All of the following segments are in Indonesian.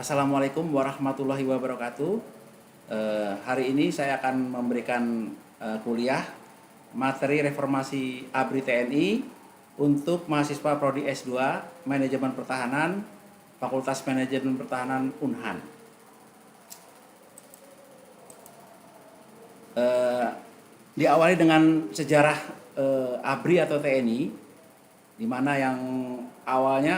Assalamualaikum warahmatullahi wabarakatuh. Hari ini saya akan memberikan kuliah materi reformasi ABRI TNI untuk mahasiswa Prodi S2 Manajemen Pertahanan Fakultas Manajemen Pertahanan Unhan. Diawali dengan sejarah ABRI atau TNI, di mana yang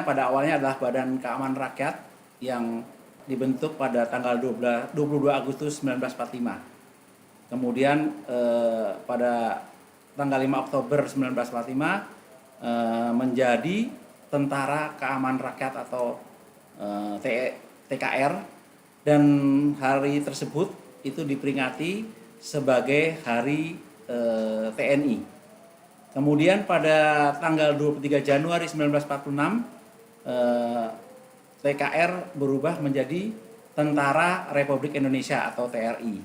pada awalnya adalah Badan Keamanan Rakyat yang dibentuk pada tanggal 22 Agustus 1945. Kemudian pada tanggal 5 Oktober 1945 menjadi Tentara Keamanan Rakyat atau TKR, dan hari tersebut itu diperingati sebagai Hari TNI. Kemudian pada tanggal 23 Januari 1946 TKR berubah menjadi Tentara Republik Indonesia atau TRI.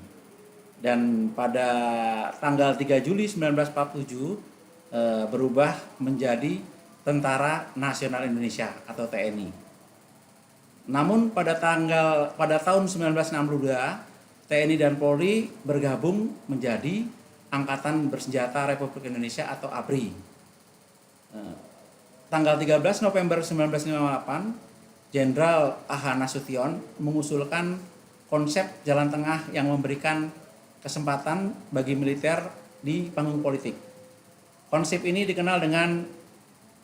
Dan pada tanggal 3 Juli 1947 berubah menjadi Tentara Nasional Indonesia atau TNI. Namun pada tahun 1962 TNI dan Polri bergabung menjadi Angkatan Bersenjata Republik Indonesia atau ABRI. Tanggal 13 November 1958 Jenderal A.H. Nasution mengusulkan konsep jalan tengah yang memberikan kesempatan bagi militer di panggung politik. Konsep ini dikenal dengan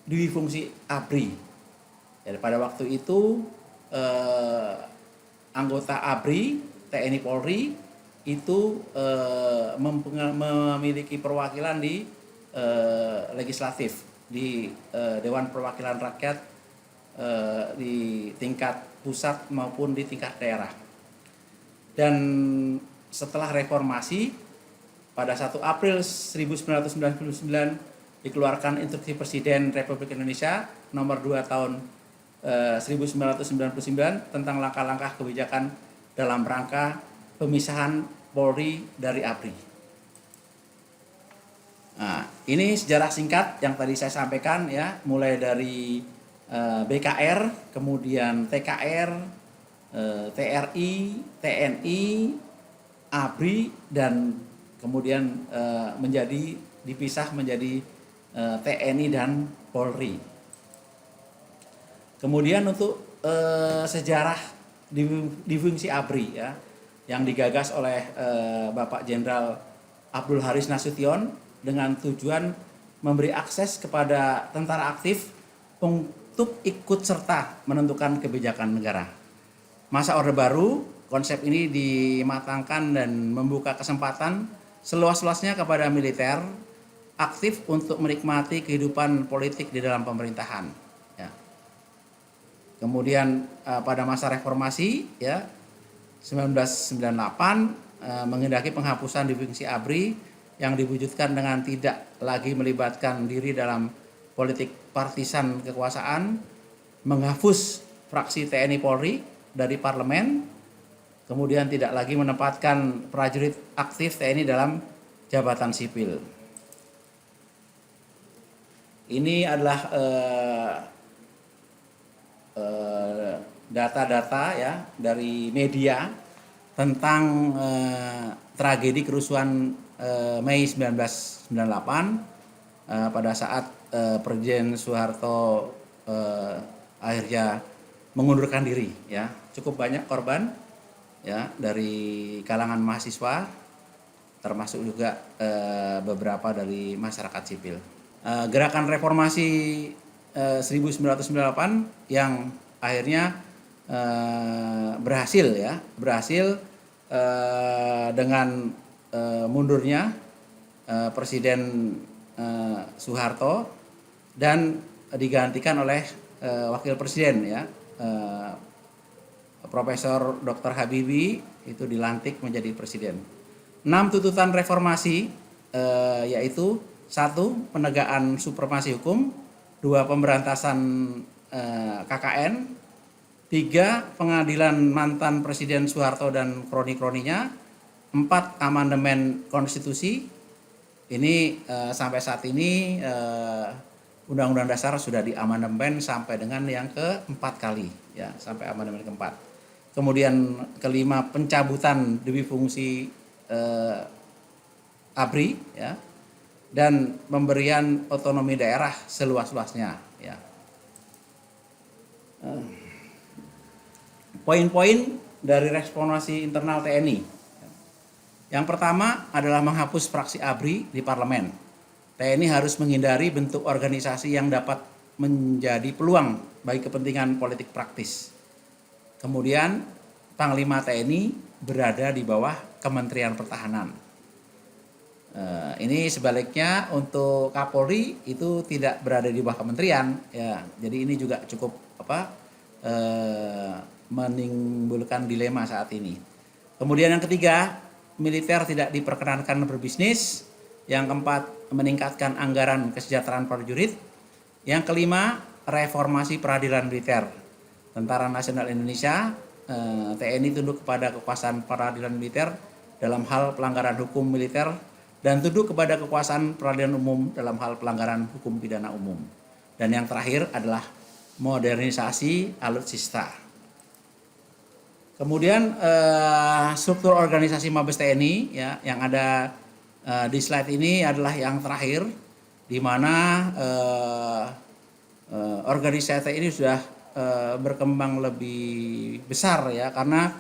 duifungsi ABRI. Jadi pada waktu itu anggota ABRI, TNI Polri itu memiliki perwakilan di legislatif, di Dewan Perwakilan Rakyat di tingkat pusat maupun di tingkat daerah. Dan setelah reformasi pada 1 April 1999 dikeluarkan Instruksi Presiden Republik Indonesia nomor 2 tahun 1999 tentang langkah-langkah kebijakan dalam rangka pemisahan Polri dari ABRI. Nah, ini sejarah singkat yang tadi saya sampaikan ya, mulai dari BKR, kemudian TKR, TRI, TNI, ABRI, dan kemudian dipisah menjadi TNI dan Polri. Kemudian untuk sejarah difungsi ABRI ya, yang digagas oleh Bapak Jenderal Abdul Haris Nasution dengan tujuan memberi akses kepada tentara aktif untuk ikut serta menentukan kebijakan negara. Masa Orde Baru, konsep ini dimatangkan dan membuka kesempatan seluas-luasnya kepada militer aktif untuk menikmati kehidupan politik di dalam pemerintahan. Ya. Kemudian pada masa reformasi, ya 1998 menghendaki penghapusan difungsi ABRI yang diwujudkan dengan tidak lagi melibatkan diri dalam politik partisan kekuasaan, menghapus fraksi TNI Polri dari parlemen, kemudian tidak lagi menempatkan prajurit aktif TNI dalam jabatan sipil. Ini adalah data-data ya dari media tentang tragedi kerusuhan Mei 1998 pada saat Presiden Soeharto akhirnya mengundurkan diri ya. Cukup banyak korban ya dari kalangan mahasiswa, termasuk juga beberapa dari masyarakat sipil. Gerakan reformasi 1998 yang akhirnya berhasil dengan mundurnya Presiden Soeharto dan digantikan oleh Wakil Presiden ya, Profesor Dr. Habibie itu dilantik menjadi presiden. 6 tuntutan reformasi yaitu 1. Penegakan supremasi hukum, 2. Pemberantasan KKN, 3. Pengadilan mantan Presiden Soeharto dan kroni-kroninya, 4. Amandemen konstitusi. Ini sampai saat ini Undang-Undang Dasar sudah diamandemen sampai dengan yang keempat kali ya, sampai amandemen keempat. Kemudian kelima, pencabutan dewi fungsi ABRI, ya, dan pemberian otonomi daerah seluas-luasnya, ya. Poin-poin dari reformasi internal TNI. Yang pertama adalah menghapus fraksi ABRI di parlemen. TNI harus menghindari bentuk organisasi yang dapat menjadi peluang bagi kepentingan politik praktis. Kemudian Panglima TNI berada di bawah Kementerian Pertahanan. Ini sebaliknya untuk Kapolri itu tidak berada di bawah kementerian, ya. Jadi ini juga cukup menimbulkan dilema saat ini. Kemudian yang ketiga, militer tidak diperkenankan berbisnis. Yang keempat, meningkatkan anggaran kesejahteraan prajurit. Yang kelima, reformasi peradilan militer. Tentara Nasional Indonesia, TNI tunduk kepada kekuasaan peradilan militer dalam hal pelanggaran hukum militer dan tunduk kepada kekuasaan peradilan umum dalam hal pelanggaran hukum pidana umum. Dan yang terakhir adalah modernisasi alutsista. Kemudian struktur organisasi Mabes TNI, ya, yang ada di slide ini adalah yang terakhir, di mana organisasi ini sudah berkembang lebih besar, ya, karena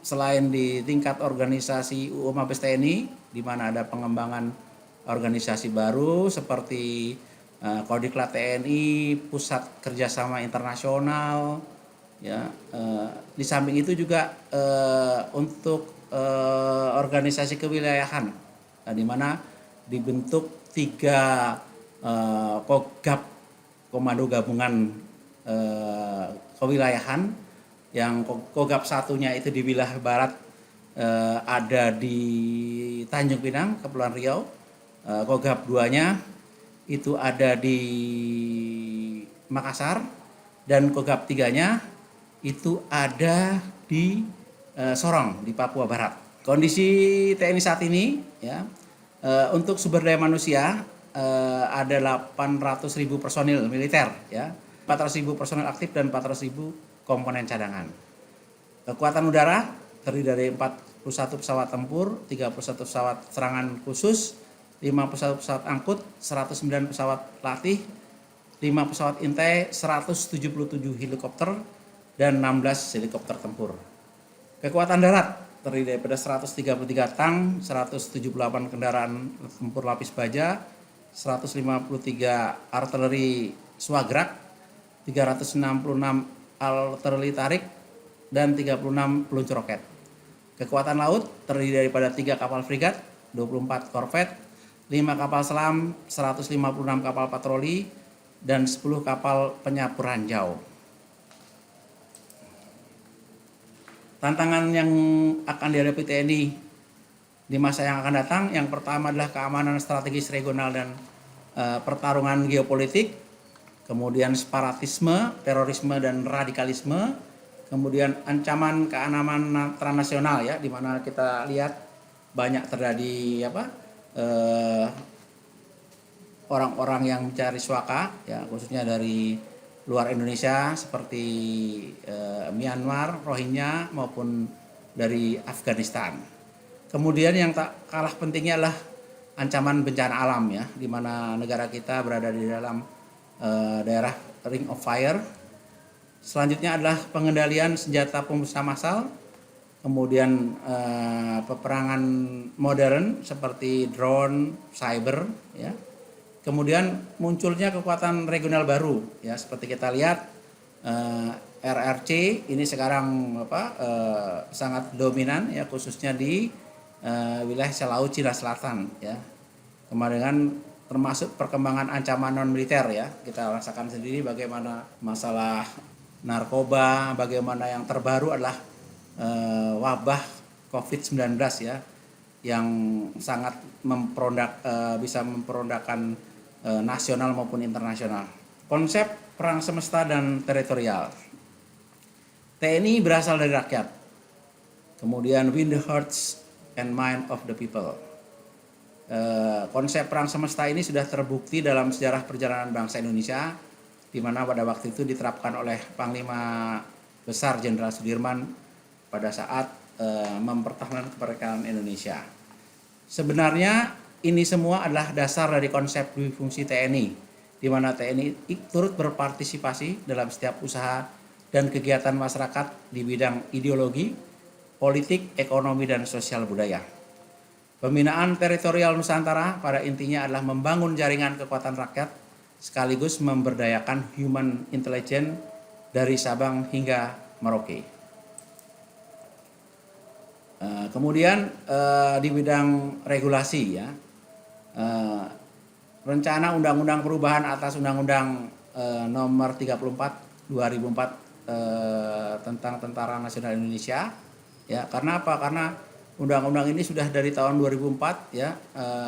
selain di tingkat organisasi UU Mabes TNI, di mana ada pengembangan organisasi baru seperti Kodiklat TNI, Pusat Kerjasama Internasional, ya. Di samping itu juga untuk organisasi kewilayahan, di mana dibentuk 3 Kogab, Komando Gabungan Kewilayahan. Yang Kogab satunya itu di wilayah barat, ada di Tanjung Pinang, Kepulauan Riau. Kogab 2-nya itu ada di Makassar, dan Kogab 3-nya itu ada di Sorong, di Papua Barat. Kondisi TNI saat ini, ya, untuk sumber daya manusia ada 800.000 personil militer, ya, 400.000 personil aktif dan 400.000 komponen cadangan. Kekuatan udara terdiri dari 41 pesawat tempur, 31 pesawat serangan khusus, 51 pesawat angkut, 109 pesawat latih, 5 pesawat intai, 177 helikopter, dan 16 helikopter tempur. Kekuatan darat terdiri daripada 133 tank, 178 kendaraan tempur lapis baja, 153 artileri swagrak, 366 artileri tarik, dan 36 peluncur roket. Kekuatan laut terdiri daripada 3 kapal frigat, 24 korvet, 5 kapal selam, 156 kapal patroli, dan 10 kapal penyapu ranjau. Tantangan yang akan dihadapi TNI di masa yang akan datang, yang pertama adalah keamanan strategis regional dan pertarungan geopolitik, kemudian separatisme, terorisme, dan radikalisme, kemudian ancaman keamanan transnasional, ya, di mana kita lihat banyak terjadi orang-orang yang mencari suaka, ya, khususnya dari luar Indonesia seperti Myanmar, Rohingya, maupun dari Afghanistan. Kemudian yang tak kalah pentingnya adalah ancaman bencana alam, ya, di mana negara kita berada di dalam daerah Ring of Fire. Selanjutnya adalah pengendalian senjata pemusnah massal, kemudian peperangan modern seperti drone, cyber, ya. Kemudian munculnya kekuatan regional baru, ya, seperti kita lihat RRC ini sekarang sangat dominan, ya, khususnya di wilayah Selaut Cina Selatan, ya. Kemudian termasuk perkembangan ancaman non militer, ya, kita rasakan sendiri bagaimana masalah narkoba, bagaimana yang terbaru adalah wabah COVID-19, ya, yang sangat bisa memperondakan nasional maupun internasional. Konsep perang semesta dan teritorial. TNI berasal dari rakyat. Kemudian win the hearts and mind of the people. Konsep perang semesta ini sudah terbukti dalam sejarah perjalanan bangsa Indonesia, di mana pada waktu itu diterapkan oleh Panglima besar Jenderal Sudirman pada saat mempertahankan kemerdekaan Indonesia. Sebenarnya ini semua adalah dasar dari konsep duifungsi TNI, di mana TNI turut berpartisipasi dalam setiap usaha dan kegiatan masyarakat di bidang ideologi, politik, ekonomi, dan sosial budaya. Pembinaan teritorial Nusantara pada intinya adalah membangun jaringan kekuatan rakyat sekaligus memberdayakan human intelligence dari Sabang hingga Merauke. Kemudian di bidang regulasi ya, rencana undang-undang perubahan atas Undang-Undang nomor 34 2004 tentang Tentara Nasional Indonesia ya. Karena apa? Karena undang-undang ini sudah dari tahun 2004 ya,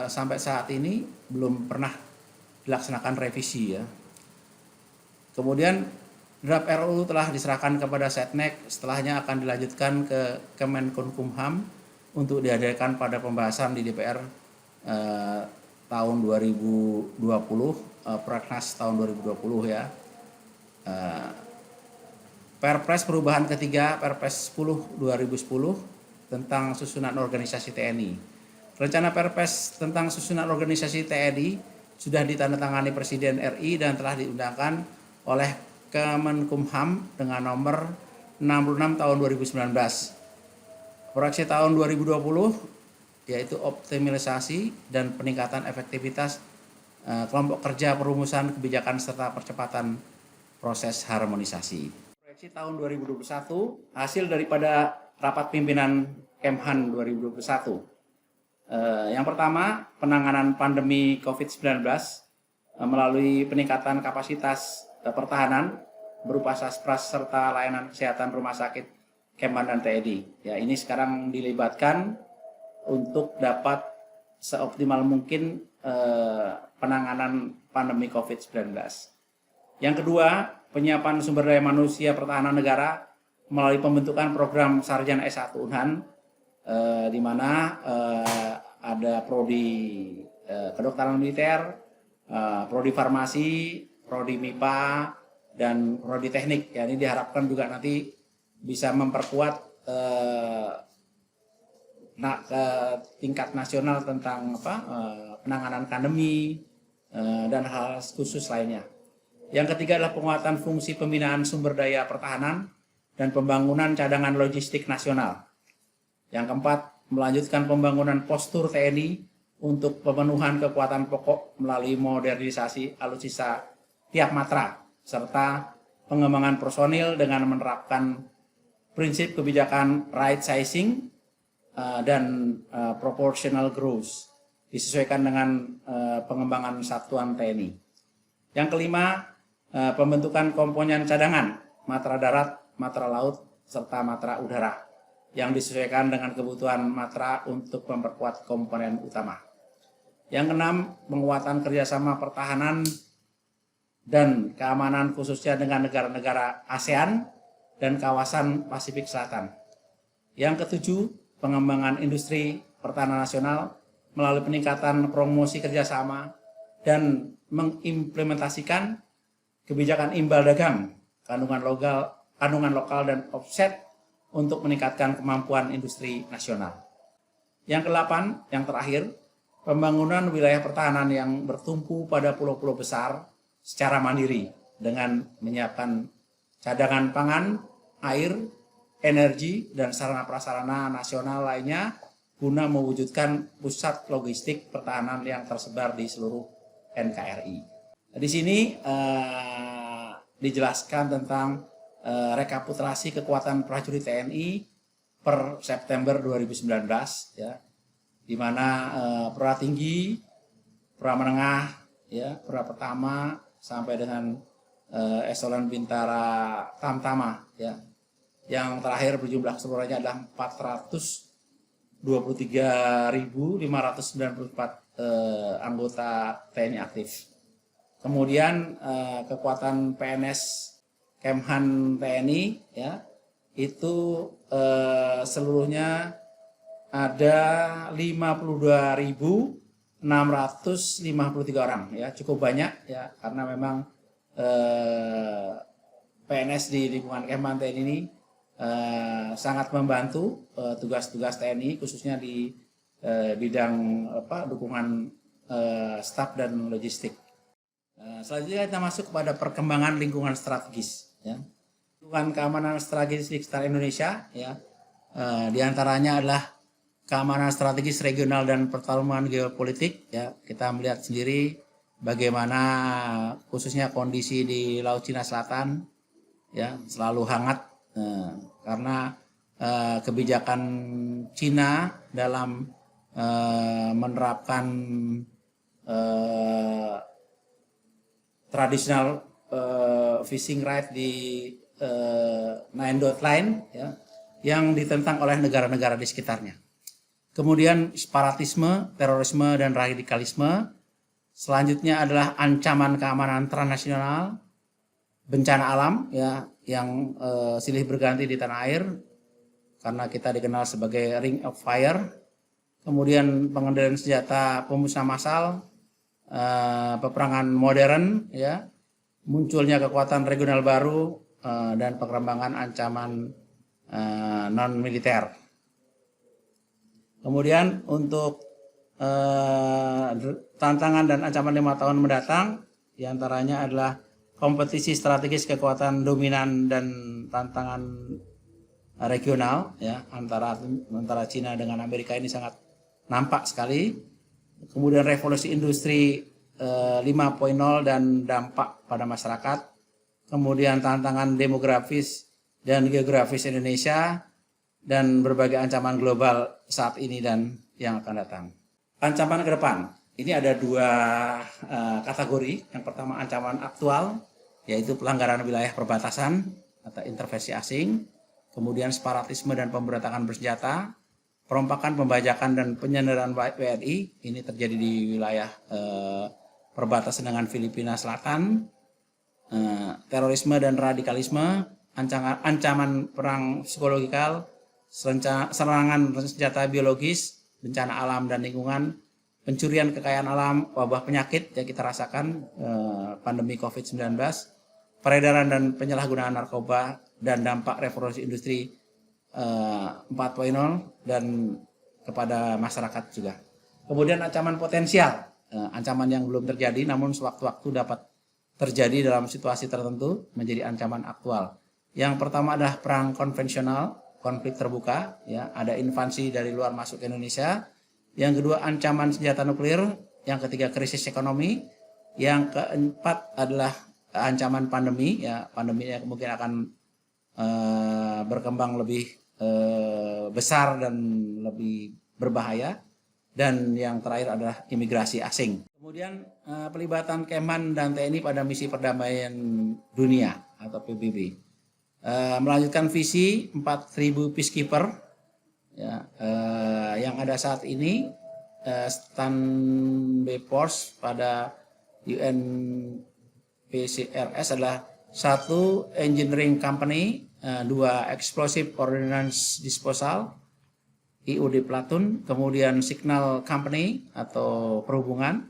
sampai saat ini belum pernah dilaksanakan revisi ya. Kemudian draft RUU telah diserahkan kepada Setnek, setelahnya akan dilanjutkan ke Kemenkumham untuk dihadirkan pada pembahasan di DPR tahun 2020, Prolegnas tahun 2020 ya. Perpres perubahan ketiga, Perpres 10 2010 tentang susunan organisasi TNI. Rencana Perpres tentang susunan organisasi TNI sudah ditandatangani Presiden RI dan telah diundangkan oleh Kemenkumham dengan nomor 66 tahun 2019. Proyeksi tahun 2020 yaitu optimalisasi dan peningkatan efektivitas kelompok kerja perumusan kebijakan serta percepatan proses harmonisasi. Proyeksi tahun 2021 hasil daripada rapat pimpinan Kemhan 2021. Yang pertama, penanganan pandemi COVID-19 melalui peningkatan kapasitas pertahanan berupa Saspras serta layanan kesehatan rumah sakit Kemhan dan TNI. Ya, ini sekarang dilibatkan untuk dapat seoptimal mungkin penanganan pandemi COVID-19. Yang kedua, penyiapan sumber daya manusia pertahanan negara melalui pembentukan program Sarjana S1 Unhan, di mana ada prodi kedokteran militer, prodi farmasi, prodi MIPA, dan prodi teknik. Ya, ini diharapkan juga nanti bisa memperkuat ke tingkat nasional tentang penanganan pandemi dan hal khusus lainnya. Yang ketiga adalah penguatan fungsi pembinaan sumber daya pertahanan dan pembangunan cadangan logistik nasional. Yang keempat, melanjutkan pembangunan postur TNI untuk pemenuhan kekuatan pokok melalui modernisasi alutsista tiap matra, serta pengembangan personil dengan menerapkan prinsip kebijakan right sizing dan proportional growth disesuaikan dengan pengembangan satuan TNI. Yang kelima, pembentukan komponen cadangan matra darat, matra laut, serta matra udara yang disesuaikan dengan kebutuhan matra untuk memperkuat komponen utama. Yang keenam, penguatan kerjasama pertahanan dan keamanan khususnya dengan negara-negara ASEAN dan kawasan Pasifik Selatan. Yang ketujuh, pengembangan industri pertahanan nasional melalui peningkatan promosi kerjasama dan mengimplementasikan kebijakan imbal dagang, kandungan lokal dan offset untuk meningkatkan kemampuan industri nasional. Yang kedelapan, yang terakhir, pembangunan wilayah pertahanan yang bertumpu pada pulau-pulau besar secara mandiri dengan menyiapkan cadangan pangan, air, energi, dan sarana-prasarana nasional lainnya guna mewujudkan pusat logistik pertahanan yang tersebar di seluruh NKRI. Di sini dijelaskan tentang rekapitulasi kekuatan prajurit TNI per September 2019 ya, di mana perwira tinggi, perwira menengah, ya, perwira pertama sampai dengan eselon bintara tamtama ya. Yang terakhir berjumlah keseluruhannya adalah 423.594 anggota TNI aktif. Kemudian kekuatan PNS Kemhan TNI ya, itu seluruhnya ada 52.653 orang ya, cukup banyak ya, karena memang PNS di lingkungan Kemhan TNI ini sangat membantu tugas-tugas TNI khususnya di bidang dukungan staf dan logistik. Selanjutnya kita masuk kepada perkembangan lingkungan strategis. Ya. Lingkungan keamanan strategis di sekitar Indonesia, ya, diantaranya adalah keamanan strategis regional dan pertarungan geopolitik. Ya, kita melihat sendiri bagaimana khususnya kondisi di Laut Cina Selatan, ya, selalu hangat karena kebijakan Cina dalam menerapkan tradisional fishing right di Nine Dot Line, ya, yang ditentang oleh negara-negara di sekitarnya. Kemudian separatisme, terorisme, dan radikalisme. Selanjutnya adalah ancaman keamanan transnasional, bencana alam, ya, yang silih berganti di tanah air karena kita dikenal sebagai Ring of Fire. Kemudian pengendalian senjata pemusnah massal, peperangan modern, ya, munculnya kekuatan regional baru, dan pengembangan ancaman non militer. Kemudian untuk tantangan dan ancaman 5 tahun mendatang, diantaranya adalah kompetisi strategis kekuatan dominan dan tantangan regional, ya, antara Cina dengan Amerika ini sangat nampak sekali. Kemudian revolusi industri 5.0 dan dampak pada masyarakat. Kemudian tantangan demografis dan geografis Indonesia dan berbagai ancaman global saat ini dan yang akan datang. Ancaman ke depan, ini ada 2 kategori. Yang pertama ancaman aktual, yaitu pelanggaran wilayah perbatasan atau intervensi asing, kemudian separatisme dan pemberontakan bersenjata, perompakan, pembajakan, dan penyanderaan WNI, ini terjadi di wilayah perbatasan dengan Filipina Selatan, terorisme dan radikalisme, ancaman perang psikologikal, serangan senjata biologis, bencana alam dan lingkungan, pencurian kekayaan alam, wabah penyakit yang kita rasakan, pandemi COVID-19, peredaran dan penyalahgunaan narkoba, dan dampak revolusi industri 4.0 dan kepada masyarakat juga. Kemudian ancaman potensial, ancaman yang belum terjadi namun sewaktu-waktu dapat terjadi dalam situasi tertentu menjadi ancaman aktual. Yang pertama adalah perang konvensional, konflik terbuka, ya, ada invasi dari luar masuk ke Indonesia. Yang kedua ancaman senjata nuklir, yang ketiga krisis ekonomi, yang keempat adalah ancaman pandemi, ya, pandeminya mungkin akan berkembang lebih besar dan lebih berbahaya. Dan yang terakhir adalah imigrasi asing. Kemudian pelibatan Kemhan dan TNI pada misi perdamaian dunia atau PBB. Melanjutkan visi 4.000 peacekeeper, ya, yang ada saat ini, standby force pada UNPCRS adalah 1 engineering company, 2 explosive ordnance disposal IOD platoon, kemudian signal company atau perhubungan,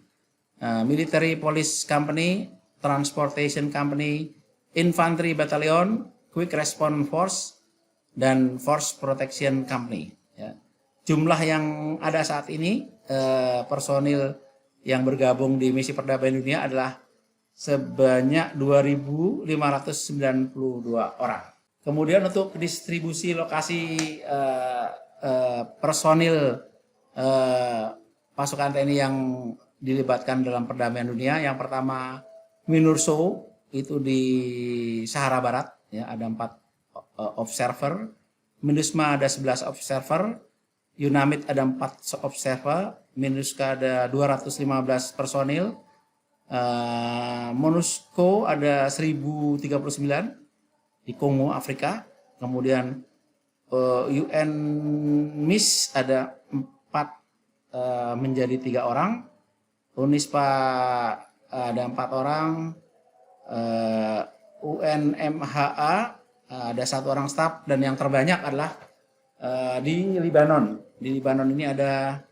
military police company, transportation company, infantry battalion, quick response force, dan force protection company, ya. Jumlah yang ada saat ini personil yang bergabung di misi perdamaian dunia adalah sebanyak 2.592 orang. Kemudian untuk distribusi lokasi personil pasukan TNI yang dilibatkan dalam perdamaian dunia, yang pertama MINURSO itu di Sahara Barat, ya, ada 4 observer, MINUSMA ada 11 observer, UNAMID ada 4 observer, MINUSCA ada 215 personil, MONUSCO ada 1039 di Kongo, Afrika, kemudian UNMISS ada 4 menjadi 3 orang, UNISPA ada 4 orang, UNMHA ada 1 orang staf, dan yang terbanyak adalah di Libanon. Di Libanon ini ada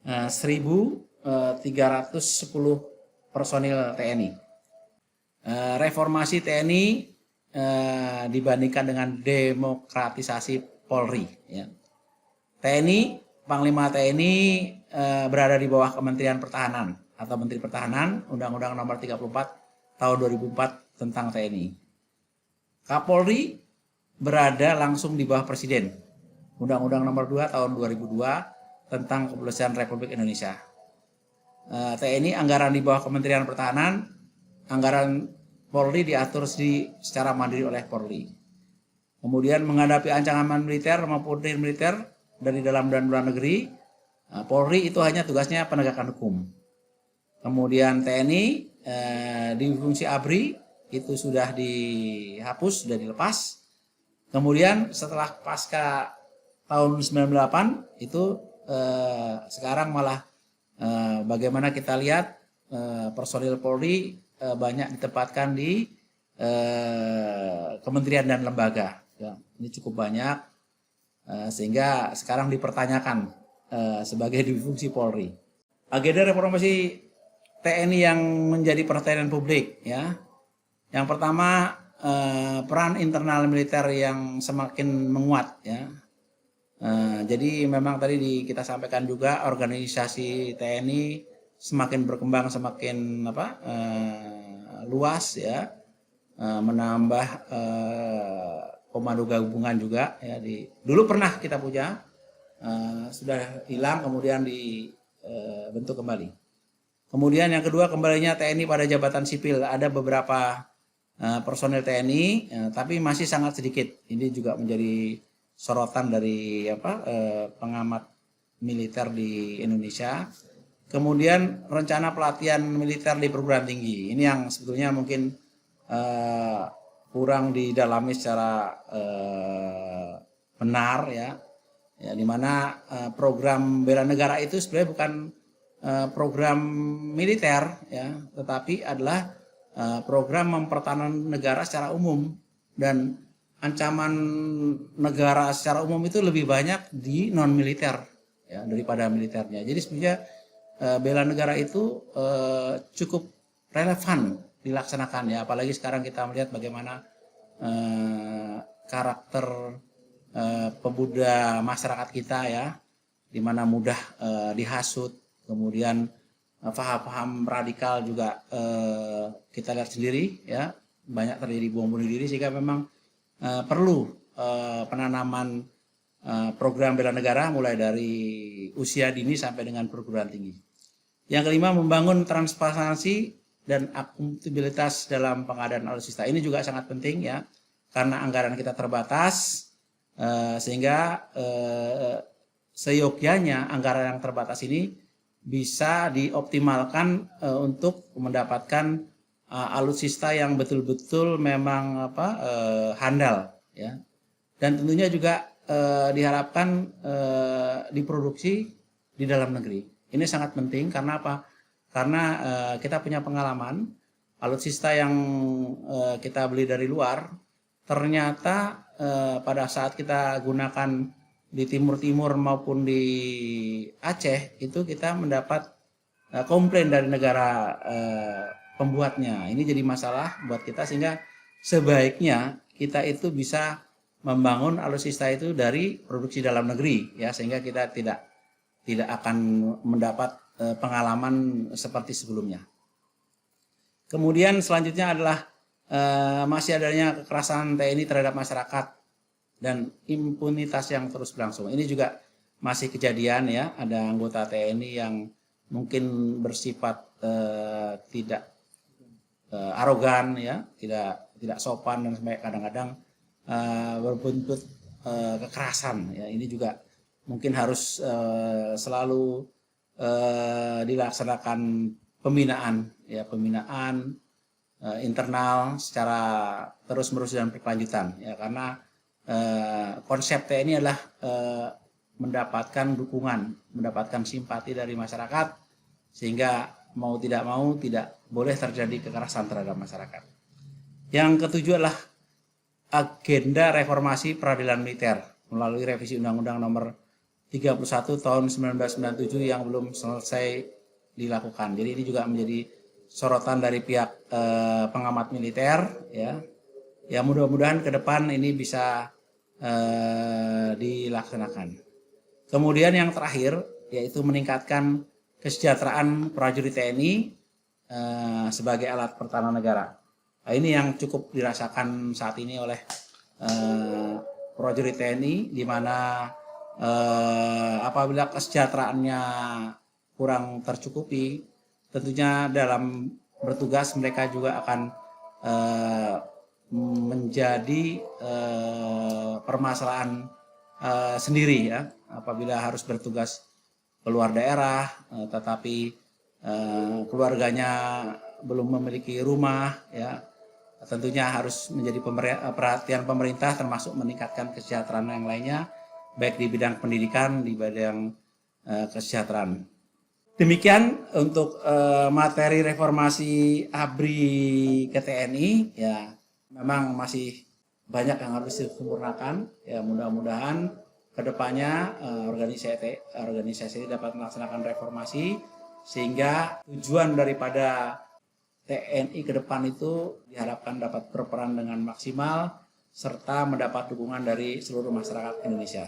1.310 personil TNI. Reformasi TNI dibandingkan dengan demokratisasi Polri. Ya. TNI, Panglima TNI berada di bawah Kementerian Pertahanan atau Menteri Pertahanan, Undang-Undang Nomor 34 Tahun 2004 tentang TNI. Kapolri berada langsung di bawah Presiden, Undang-Undang Nomor 2 Tahun 2002 tentang Kepolisian Republik Indonesia. TNI anggaran di bawah Kementerian Pertahanan, anggaran Polri diatur secara mandiri oleh Polri. Kemudian menghadapi ancaman militer maupun militer dari dalam dan luar negeri, Polri itu hanya tugasnya penegakan hukum. Kemudian TNI di fungsi ABRI itu sudah dihapus, sudah dilepas. Kemudian setelah pasca tahun 98 itu sekarang malah bagaimana kita lihat personil Polri banyak ditempatkan di kementerian dan lembaga. Ya, ini cukup banyak sehingga sekarang dipertanyakan sebagai fungsi Polri. Agenda reformasi TNI yang menjadi perhatian publik, ya. Yang pertama peran internal militer yang semakin menguat, ya. Jadi memang tadi kita sampaikan juga organisasi TNI semakin berkembang, semakin luas, ya, menambah komando gabungan juga, ya. Dulu pernah kita punya, sudah hilang, kemudian dibentuk kembali. Kemudian yang kedua, kembalinya TNI pada jabatan sipil. Ada beberapa personel TNI, tapi masih sangat sedikit. Ini juga menjadi sorotan dari pengamat militer di Indonesia. Kemudian rencana pelatihan militer di perguruan tinggi. Ini yang sebetulnya mungkin kurang didalami secara benar, ya. Ya, di mana program bela negara itu sebenarnya bukan program militer, ya, tetapi adalah program mempertahankan negara secara umum, dan ancaman negara secara umum itu lebih banyak di non militer, ya, daripada militernya. Jadi sebenarnya bela negara itu cukup relevan dilaksanakan, ya, apalagi sekarang kita melihat bagaimana karakter pemuda masyarakat kita, ya, di mana mudah dihasut, kemudian paham-paham radikal juga kita lihat sendiri, ya, banyak terjadi bom bunuh diri, sehingga memang perlu penanaman program bela negara mulai dari usia dini sampai dengan perguruan tinggi. Yang kelima, membangun transparansi dan akuntabilitas dalam pengadaan alutsista. Ini juga sangat penting, ya, karena anggaran kita terbatas, sehingga seyogyanya anggaran yang terbatas ini bisa dioptimalkan untuk mendapatkan alutsista yang betul-betul memang handal, ya. Dan tentunya juga diharapkan diproduksi di dalam negeri. Ini sangat penting karena apa? Karena kita punya pengalaman alutsista yang kita beli dari luar, ternyata pada saat kita gunakan di Timur maupun di Aceh, itu kita mendapat komplain dari negara pembuatnya. Ini jadi masalah buat kita, sehingga sebaiknya kita itu bisa membangun alutsista itu dari produksi dalam negeri, ya, sehingga kita tidak akan mendapat pengalaman seperti sebelumnya. Kemudian selanjutnya adalah masih adanya kekerasan TNI terhadap masyarakat dan impunitas yang terus berlangsung. Ini juga masih kejadian, ya, ada anggota TNI yang mungkin bersifat tidak arogan, ya, tidak sopan, dan kadang-kadang berbuntut kekerasan, ya. Ini juga mungkin harus selalu dilaksanakan pembinaan, ya, pembinaan internal secara terus-menerus dan berkelanjutan, ya, karena konsep TNI adalah mendapatkan dukungan, mendapatkan simpati dari masyarakat, sehingga mau tidak boleh terjadi kekerasan terhadap masyarakat. Yang ketujuh adalah agenda reformasi peradilan militer melalui revisi Undang-Undang Nomor 31 Tahun 1997 yang belum selesai dilakukan. Jadi ini juga menjadi sorotan dari pihak pengamat militer, ya. Ya mudah-mudahan ke depan ini bisa dilaksanakan. Kemudian yang terakhir yaitu meningkatkan kesejahteraan prajurit TNI sebagai alat pertahanan negara. Nah, ini yang cukup dirasakan saat ini oleh prajurit TNI, di mana apabila kesejahteraannya kurang tercukupi, tentunya dalam bertugas mereka juga akan menjadi permasalahan sendiri ya, apabila harus bertugas keluar daerah tetapi keluarganya belum memiliki rumah ya, tentunya harus menjadi perhatian pemerintah, termasuk meningkatkan kesejahteraan yang lainnya baik di bidang pendidikan, di bidang kesejahteraan. Demikian untuk materi reformasi ABRI ke TNI ya, memang masih banyak yang harus disempurnakan ya, mudah-mudahan kedepannya organisasi dapat melaksanakan reformasi sehingga tujuan daripada TNI ke depan itu diharapkan dapat berperan dengan maksimal serta mendapat dukungan dari seluruh masyarakat Indonesia.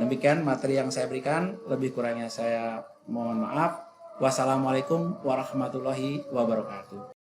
Demikian materi yang saya berikan, lebih kurangnya saya mohon maaf. Wassalamualaikum warahmatullahi wabarakatuh.